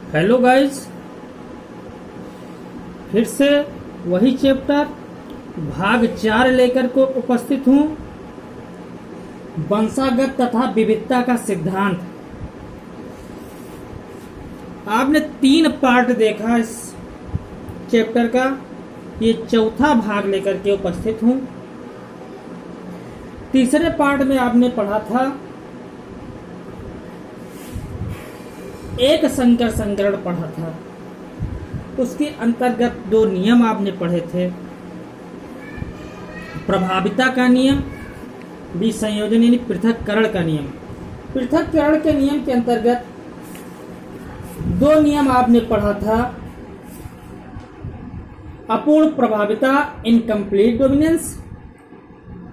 Hello guys, फिर से वही चैप्टर भाग 4 लेकर को उपस्थित हूँ। वंशागत तथा विविधता का सिद्धांत। आपने 3 पार्ट देखा इस चैप्टर का, ये चौथा भाग लेकर के उपस्थित हूँ। तीसरे पार्ट में आपने पढ़ा था एक संकर संकरण पढ़ा था, उसके अंतर्गत 2 नियम आपने पढ़े थे। प्रभाविता का नियम, विसंयोजन यानी पृथक्करण का नियम। पृथक्करण के नियम के अंतर्गत 2 नियम आपने पढ़ा था। अपूर्ण प्रभाविता इनकम्प्लीट डोमिनेंस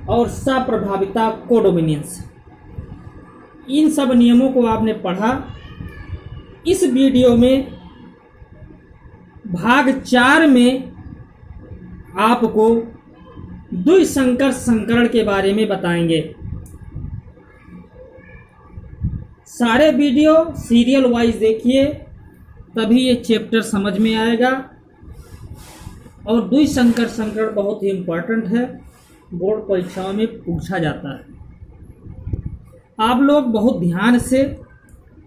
और सप्रभाविता कोडोमिनेंस। इन सब नियमों को आपने पढ़ा। इस वीडियो में भाग 4 में आपको द्विसंकर संकरण के बारे में बताएंगे। सारे वीडियो सीरियल वाइज देखिए, तभी ये चैप्टर समझ में आएगा। और द्विसंकर संकरण बहुत ही इम्पोर्टेंट है, बोर्ड परीक्षाओं में पूछा जाता है। आप लोग बहुत ध्यान से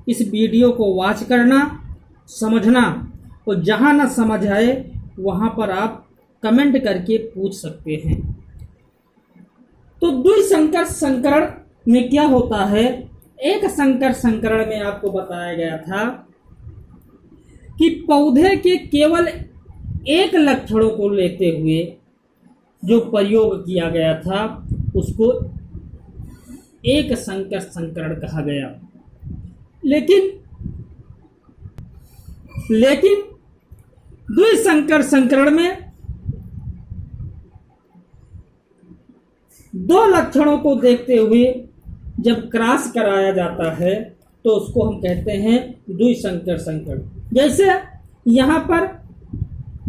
इस वीडियो को वॉच करना, समझना, और जहाँ ना समझ आए वहाँ पर आप कमेंट करके पूछ सकते हैं। तो द्विसंकर संकरण में क्या होता है? एक संकर संकरण में आपको बताया गया था कि पौधे के केवल एक लक्षणों को लेते हुए जो प्रयोग किया गया था उसको एक संकर संकरण कहा गया। लेकिन द्विसंकर संकरण में 2 लक्षणों को देखते हुए जब क्रॉस कराया जाता है तो उसको हम कहते हैं द्विसंकर संकरण। जैसे यहाँ पर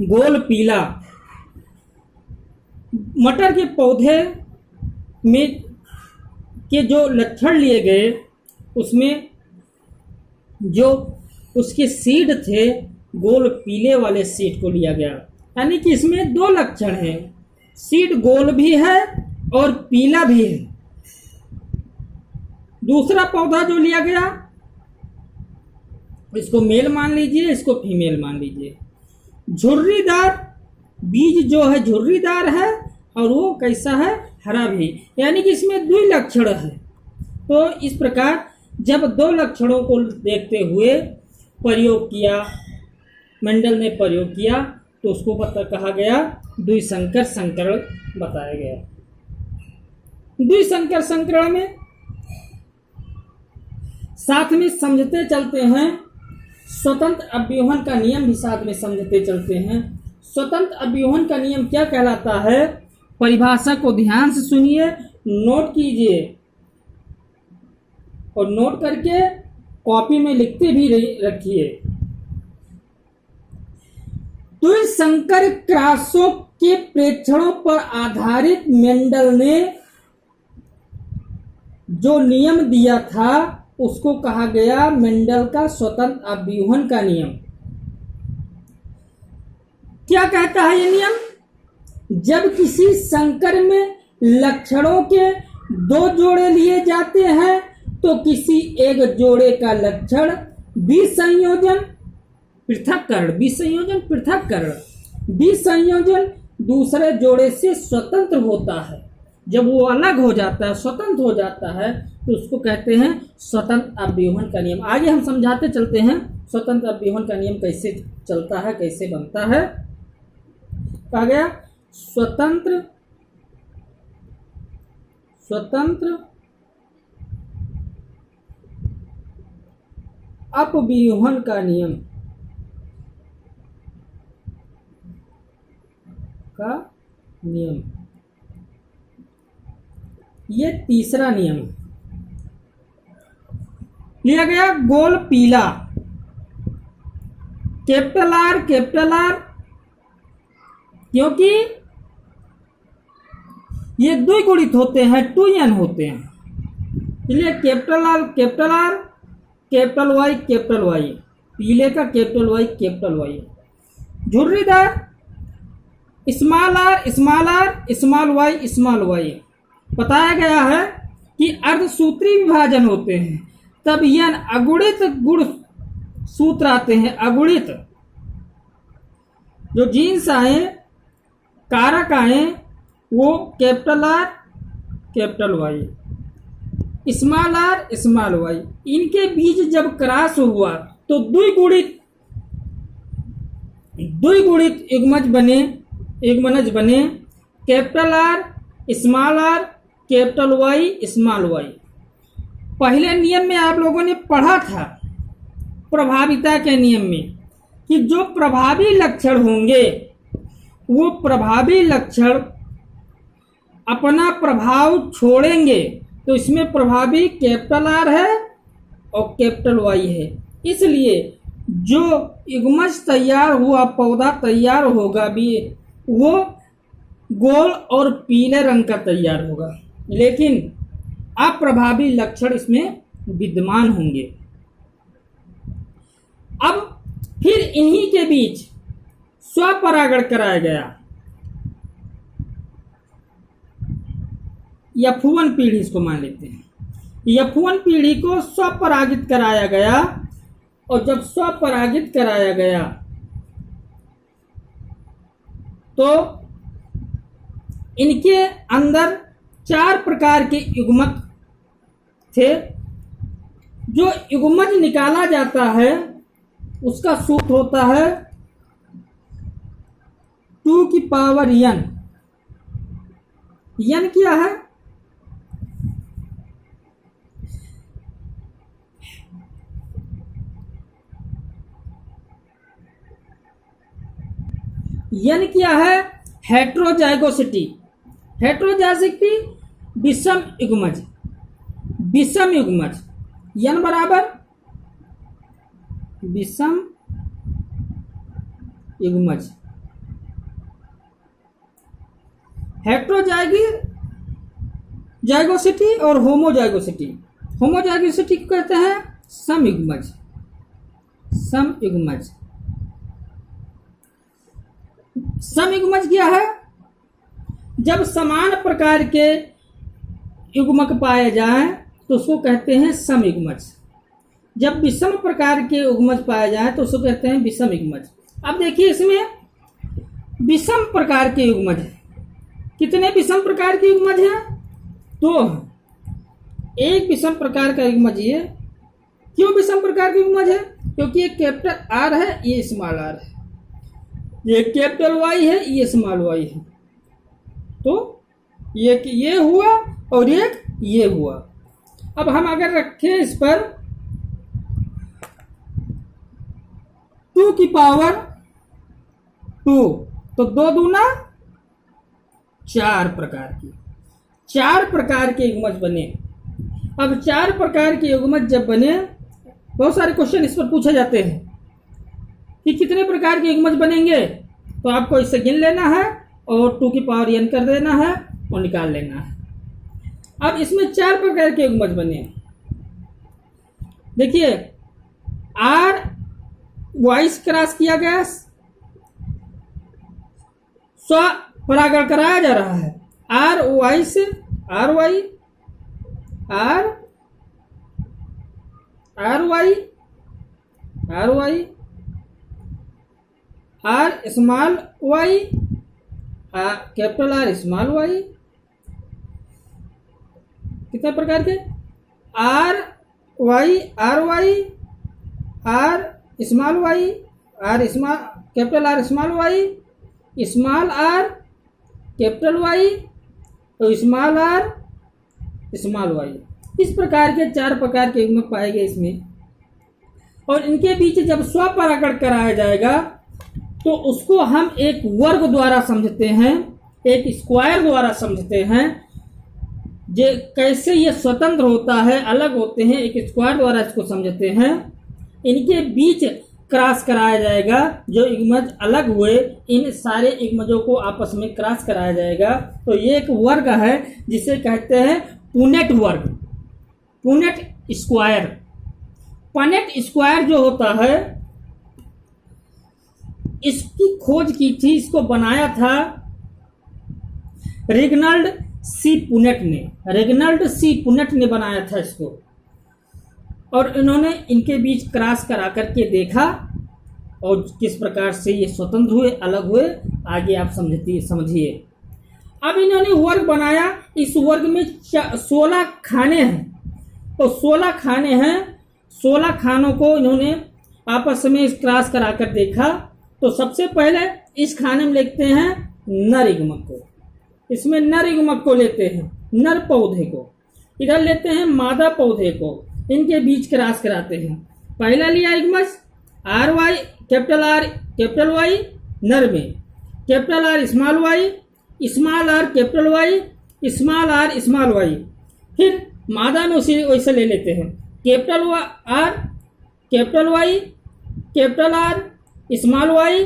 गोल पीला मटर के पौधे में के जो लक्षण लिए गए, उसमें जो उसके सीड थे गोल पीले वाले सीड को लिया गया। यानी कि इसमें 2 लक्षण हैं, सीड गोल भी है और पीला भी है। दूसरा पौधा जो लिया गया, इसको मेल मान लीजिए, इसको फीमेल मान लीजिए। झुर्रीदार बीज जो है झुर्रीदार है और वो कैसा है? हरा भी। यानी कि इसमें 2 लक्षण है। तो इस प्रकार जब 2 लक्षणों को देखते हुए प्रयोग किया, मेंडल ने प्रयोग किया, तो उसको कहा गया द्विसंकर संकरण बताया गया। द्विसंकर संकरण में साथ में समझते चलते हैं, स्वतंत्र अव्यूहन का नियम भी साथ में समझते चलते हैं। स्वतंत्र अव्यूहन का नियम क्या कहलाता है? परिभाषा को ध्यान से सुनिए, नोट कीजिए और नोट करके कॉपी में लिखते भी रखिए। द्विसंकर क्रॉसों के प्रेक्षणों पर आधारित मेंडल ने जो नियम दिया था उसको कहा गया मेंडल का स्वतंत्र अव्यूहन का नियम। क्या कहता है ये नियम? जब किसी संकर में लक्षणों के 2 जोड़े लिए जाते हैं तो किसी एक जोड़े का लक्षण विसंयोजन पृथक्करण, विसंयोजन पृथक्करण, विसंयोजन दूसरे जोड़े से स्वतंत्र होता है। जब वो अलग हो जाता है, स्वतंत्र हो जाता है, तो उसको कहते हैं स्वतंत्र अव्यूहन का नियम। आगे हम समझाते चलते हैं स्वतंत्र अव्यूहन का नियम कैसे चलता है, कैसे बनता है। कहा गया स्वतंत्र अपव्यूहन का नियम ये तीसरा नियम लिया गया। गोल पीला, कैपिटल आर, क्योंकि ये द्विगुणित होते हैं, 2n होते हैं, इसलिए कैपिटल आर, कैपिटल वाई, पीले का कैपिटल वाई। झुर्रीदार स्मॉल वाई बताया गया है कि अर्धसूत्री विभाजन होते हैं, तब यन अगुणित गुण सूत्र आते हैं। अगुणित जो जीन्स आए, कारक आए, वो capital R capital Y, small Y, इनके बीच जब क्रॉस हुआ तो द्विगुणित युग्मनज बने capital R capital Y small Y. पहले नियम में आप लोगों ने पढ़ा था प्रभाविता के नियम में कि जो प्रभावी लक्षण होंगे वो प्रभावी लक्षण अपना प्रभाव छोड़ेंगे, तो इसमें प्रभावी कैपिटल आर है और कैपिटल वाई है। इसलिए जो युग्मज तैयार हुआ पौधा तैयार होगा भी वो गोल और पीले रंग का तैयार होगा, लेकिन अप्रभावी लक्षण इसमें विद्यमान होंगे। अब फिर इन्हीं के बीच स्वपरागण कराया गया, F1 पीढ़ी इसको मान लेते हैं। F1 पीढ़ी को स्वपरागित कराया गया, और जब स्वपरागित कराया गया तो इनके अंदर 4 प्रकार के युग्मक थे। जो युग्मज निकाला जाता है उसका सूत्र होता है 2 की पावर n। n क्या है? n क्या है? हेट्रोजाइगोसिटी। हेट्रोजाइगोसिटी विषम युग्मज n बराबर विषम युग्मज। हेट्रोजाइगोसिटी और होमोजाइगोसिटी को कहते हैं समयुग्मज। समयुग्मज क्या है? जब समान प्रकार के युग्मक पाए जाएं तो उसको कहते हैं समयुग्मज। जब विषम प्रकार के युग्मज पाए जाएं तो उसको कहते हैं विषम युग्मज। अब देखिए इसमें विषम प्रकार के युग्मज है। कितने विषम प्रकार के युग्मज हैं? 2। एक विषम प्रकार का युग्मज ये। क्यों विषम प्रकार का युग्मज है? क्योंकि ये कैपिटल आर है, ये स्मॉल आर है, ये कैपिटल वाई है, ये स्मॉल वाई है। तो ये हुआ और एक ये हुआ। अब हम अगर रखें इस पर 2 की पावर 2 तो 2 दूना 4 प्रकार के युग्मज बने। अब 4 प्रकार के युग्मज जब बने, बहुत सारे क्वेश्चन इस पर पूछे जाते हैं कि कितने प्रकार के युग्मज बनेंगे, तो आपको इससे गिन लेना है और 2 की पावर n कर देना है और निकाल लेना है। अब इसमें 4 प्रकार के युग्मज बने। देखिए आर वाई से क्रॉस किया गया, स्व परागण कराया जा रहा है। आर वाई से R Y R small Y capital R small Y. कितने प्रकार के? R Y R small Y capital R small Y, small R capital Y और स्मॉल आर स्मॉल वाई। इस प्रकार के 4 प्रकार के युग्मक पाए गए इसमें। और इनके बीच जब स्वपरागण कराया जाएगा तो उसको हम एक वर्ग द्वारा समझते हैं, एक स्क्वायर द्वारा समझते हैं। कैसे ये स्वतंत्र होता है, अलग होते हैं, एक स्क्वायर द्वारा इसको समझते हैं। इनके बीच क्रॉस कराया जाएगा। जो युग्मज अलग हुए इन सारे युग्मजों को आपस में क्रॉस कराया जाएगा। तो ये एक वर्ग है जिसे कहते हैं पुनेट वर्ग, पुनेट स्क्वायर। पनेट स्क्वायर जो होता है इसकी खोज की थी, इसको बनाया था रेगनाल्ड सी पुनेट ने। रेगनाल्ड सी पुनेट ने बनाया था इसको, और इन्होंने इनके बीच क्रॉस करा करके देखा और किस प्रकार से ये स्वतंत्र हुए, अलग हुए, आगे आप समझिए। अब इन्होंने वर्ग बनाया, इस वर्ग में 16 खाने हैं, तो 16 खाने हैं, 16 खानों को इन्होंने आपस में क्रॉस करा कर देखा। तो सबसे पहले इस खाने में लिखते हैं नर युग्मक को, इसमें नर युग्मक को लेते हैं, नर पौधे को, इधर लेते हैं मादा पौधे को, इनके बीच क्रॉस कराते हैं। पहला लिया युग्मक R Y, capital R capital Y नर में, capital R small Y, small R capital Y, small R small Y. फिर मादा में उसी वैसे ले लेते हैं, capital R capital Y, capital R small Y,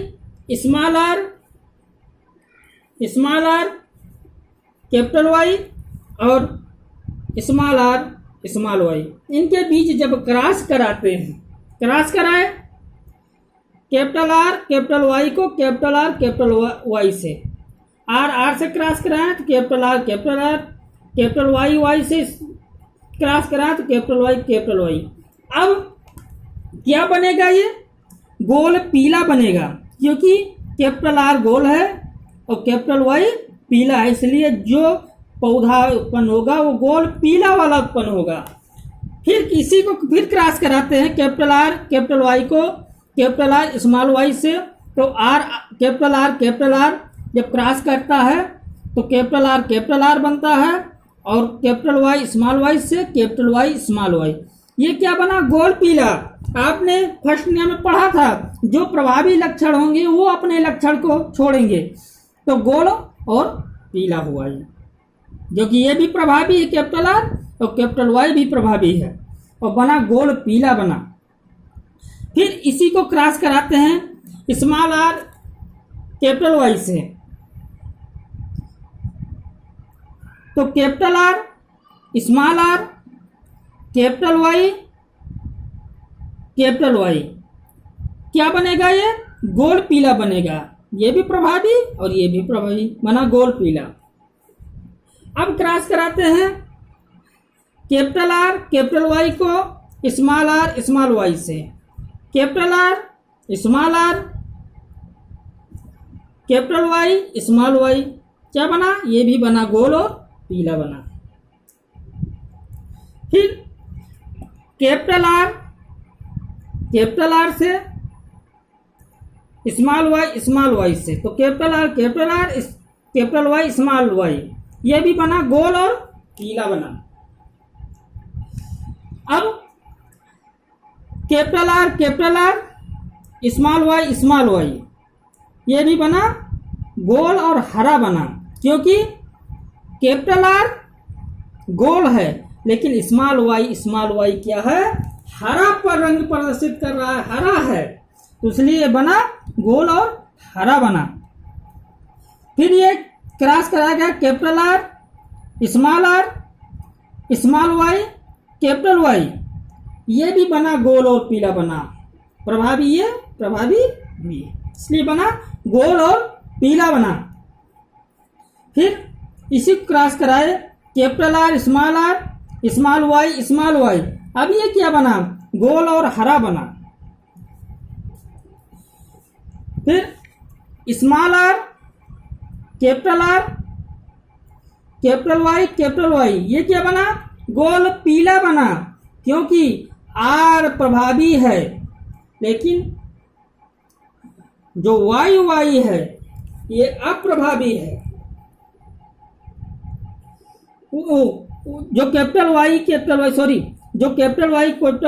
small R capital Y और स्मॉल आर स्मॉल वाई। इनके बीच जब क्रॉस कराते हैं, क्रॉस कराए कैपिटल आर कैपिटल वाई को कैपिटल आर कैपिटल वाई से, आर से क्रॉस कराए तो कैपिटल आर कैपिटल वाई से क्रॉस कराए तो कैपिटल वाई। अब क्या बनेगा, ये गोल पीला बनेगा, क्योंकि कैपिटल आर गोल है और कैपिटल वाई पीला है, इसलिए जो पौधा उत्पन्न होगा वो गोल पीला वाला उत्पन्न होगा। फिर किसी को फिर क्रॉस कराते हैं, कैपिटल आर कैपिटल वाई को कैपिटल आर स्मॉल वाई से, तो आर कैपिटल आर जब क्रॉस करता है तो कैपिटल आर बनता है, और कैपिटल वाई स्मॉल वाई से कैपिटल वाई स्मॉल वाई। ये क्या बना, गोल पीला। आपने फर्स्ट नियम में पढ़ा था, जो प्रभावी लक्षण होंगे वो अपने लक्षण को छोड़ेंगे, तो गोल और पीला हुआ ये, जो कि ये भी प्रभावी है कैपिटल आर और कैपिटल वाई भी प्रभावी है, और बना गोल पीला बना। फिर इसी को क्रॉस कराते हैं स्मॉल आर कैपिटल वाई से, तो capital R small R capital Y क्या बनेगा, ये गोल पीला बनेगा। ये भी प्रभावी और ये भी प्रभावी, बना गोल पीला। अब क्रॉस कराते हैं कैपिटल आर कैपिटल वाई को स्मॉल वाई से, capital R small R capital Y small Y, क्या बना, ये भी बना गोल और पीला बना। फिर कैपिटल आर से स्मॉल वाई से, तो capital R capital Y small Y, ये भी बना गोल और पीला बना। अब कैपिटल आर स्मॉल वाई, ये भी बना गोल और हरा बना, क्योंकि कैपिटल आर गोल है लेकिन स्मॉल वाई क्या है, हरा पर रंग प्रदर्शित कर रहा है, हरा है, तो इसलिए बना गोल और हरा बना। फिर ये क्रॉस कराया गया capital R small Y capital Y, ये भी बना गोल और पीला बना, प्रभावी ये प्रभावी भी, इसलिए बना गोल और पीला बना। फिर इसी क्रॉस कराए कैपिटल आर स्मॉल वाई, अब ये क्या बना, गोल और हरा बना। फिर स्मॉल आर कैपिटल वाई, ये क्या बना, गोल पीला बना, क्योंकि आर प्रभावी है लेकिन जो वाई है ये अप्रभावी है। जो कैपिटल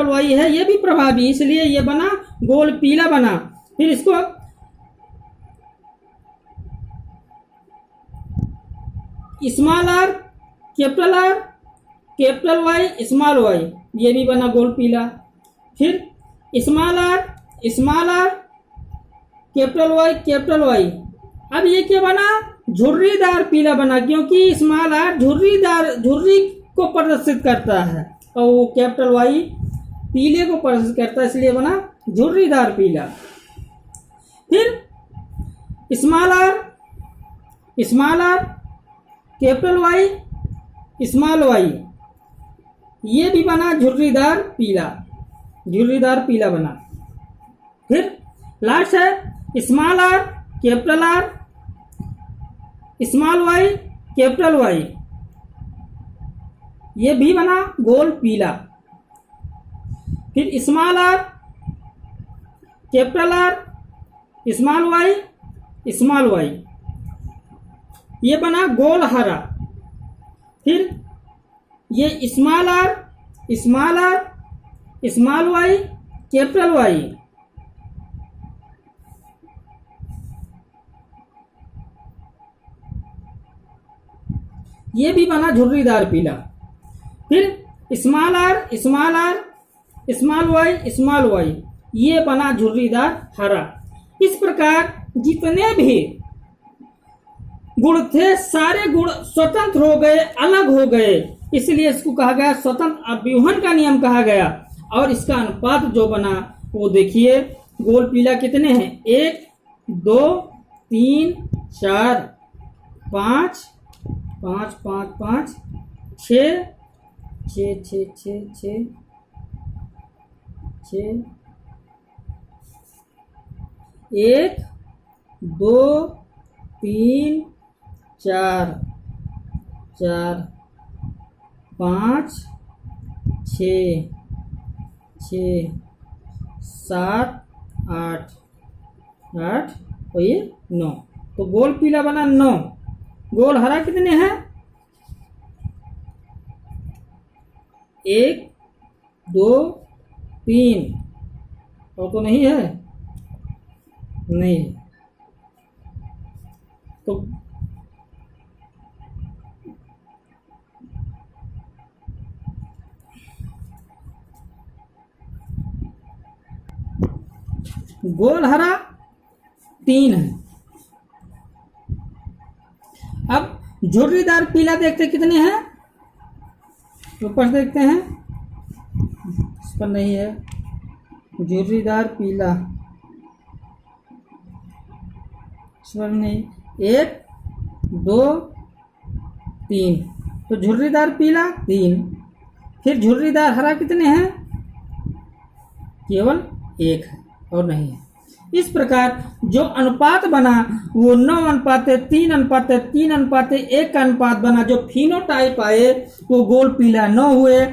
वाई है ये भी प्रभावी, इसलिए ये बना गोल पीला बना। फिर इसको small R capital Y small Y, ये भी बना गोल पीला। फिर स्मॉल आर कैपिटल वाई, अब ये क्या बना, झुर्रीदार पीला बना, क्योंकि स्मॉल आर झुर्री को प्रदर्शित करता है और वो कैपिटल वाई पीले को प्रदर्शित करता है, इसलिए बना झुर्रीदार पीला। फिर small R, capital Y, small Y, ये भी बना झुर्रीदार पीला, झुर्रीदार पीला बना। फिर लास्ट है small R, capital R, small Y, capital Y, ये भी बना गोल पीला। फिर small R, capital R, small Y, small Y, ये बना गोल हरा। फिर ये small R, small R, small Y, capital Y, ये भी बना झुर्रीदार पीला। फिर small R, small R, small Y, small Y, ये बना झुर्रीदार हरा। इस प्रकार जितने भी गुण थे सारे गुण स्वतंत्र हो गए, अलग हो गए, इसलिए इसको कहा गया स्वतंत्र अव्यूहन का नियम कहा गया। और इसका अनुपात जो बना वो देखिए, गोल पीला कितने हैं, 1 2 3 4 5 5 5 5 6 6 6 6 6 6 1 2 3 4 4 5 6 6 7 8 8 और ये 9, तो गोल पीला बना 9। गोल हरा कितने हैं, 1 2 3, और तो नहीं है, नहीं, तो गोल हरा 3 है। अब झुर्रीदार पीला देखते कितने हैं, ऊपर देखते हैं, इस पर नहीं है, झुर्रीदार पीला इस पर नहीं, 1 2 3, तो झुर्रीदार पीला 3। फिर झुर्रीदार हरा कितने हैं, केवल 1 है और नहीं है। इस प्रकार जो अनुपात बना वो 9:3:3:3:1 का अनुपात बना। जो फिनोटाइप आए वो गोल पीला 9 हुए,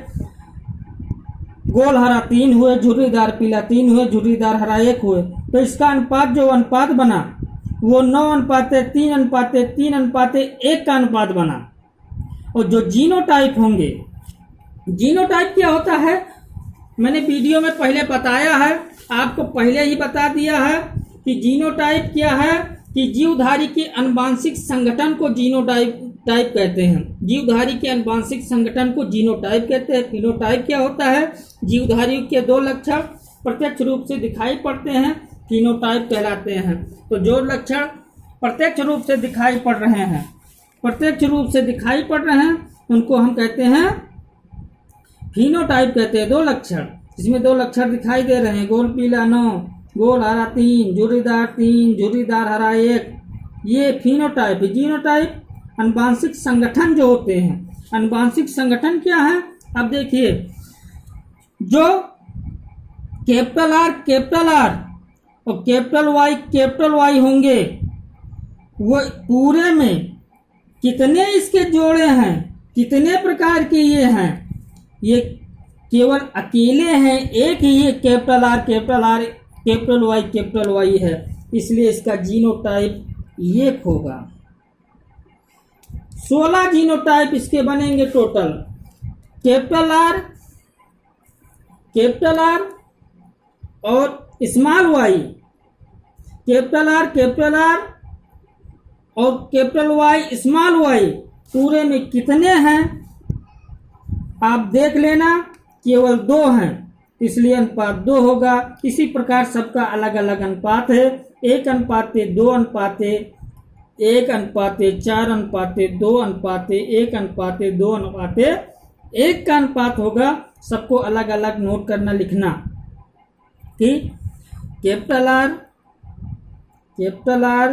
गोल हरा 3 हुए, झुर्रीदार पीला 3 हुए, झुर्रीदार हरा 1 हुए। तो इसका अनुपात जो अनुपात बना वो 9:3:3:3:1 का अनुपात बना। और जो जीनोटाइप होंगे, जीनोटाइप क्या होता है मैंने वीडियो में पहले बताया है, आपको पहले ही बता दिया है कि जीनोटाइप क्या है, कि जीवधारी के आनुवांशिक संगठन को जीनोटाइप कहते हैं। जीवधारी के आनुवांशिक संगठन को जीनोटाइप कहते हैं। फिनोटाइप क्या होता है, जीवधारी के 2 लक्षण प्रत्यक्ष रूप से दिखाई पड़ते हैं, फिनोटाइप कहलाते हैं। तो जो लक्षण प्रत्यक्ष रूप से दिखाई पड़ रहे हैं, उनको हम कहते हैं फिनोटाइप कहते हैं। 2 लक्षण, इसमें 2 लक्षण दिखाई दे रहे हैं, गोल पीला 9, गोल हरा 3, झुर्रीदार 3, झुर्रीदार हरा 1, ये फिनोटाइप। जीनोटाइप आनुवांशिक संगठन जो होते हैं, आनुवांशिक संगठन क्या है, अब देखिए, जो कैपिटल आर और कैपिटल वाई होंगे, वो पूरे में कितने इसके जोड़े हैं, कितने प्रकार के ये हैं, ये केवल अकेले हैं, एक ही है कैपिटल आर कैपिटल वाई है, इसलिए इसका जीनोटाइप 1 होगा। 16 जीनोटाइप इसके बनेंगे टोटल। कैपिटल आर और स्मॉल वाई, कैपिटल आर और कैपिटल वाई स्मॉल वाई पूरे में कितने हैं आप देख लेना, केवल 2 हैं, इसलिए अनुपात 2 होगा। इसी प्रकार सबका अलग अलग अनुपात है, 1:2:1:1:4:2:1:1:2 1 का अनुपात होगा। सबको अलग अलग नोट करना, लिखना कि capital capital R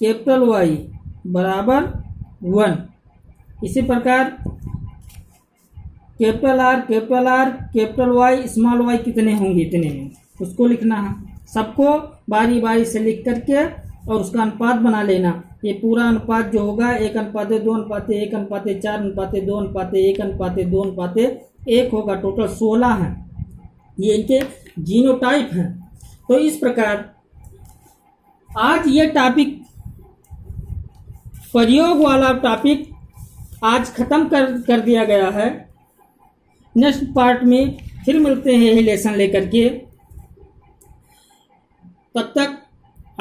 capital Y बराबर 1। इसी प्रकार capital R capital Y small Y कितने होंगे इतने में उसको लिखना है। सबको बारी बारी से लिख करके और उसका अनुपात बना लेना। ये पूरा अनुपात जो होगा 1:2:1:4:4:1:1:1:1 होगा। टोटल 16 है। ये इनके जीनोटाइप हैं। तो इस प्रकार आज ये टॉपिक प्रयोग वाला टॉपिक आज खत्म कर दिया गया है। नेक्स्ट पार्ट में फिर मिलते हैं यही लेसन लेकर के। तब तक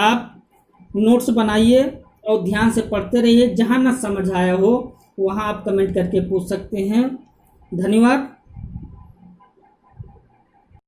आप नोट्स बनाइए और ध्यान से पढ़ते रहिए। जहाँ न समझ आया हो वहाँ आप कमेंट करके पूछ सकते हैं। धन्यवाद।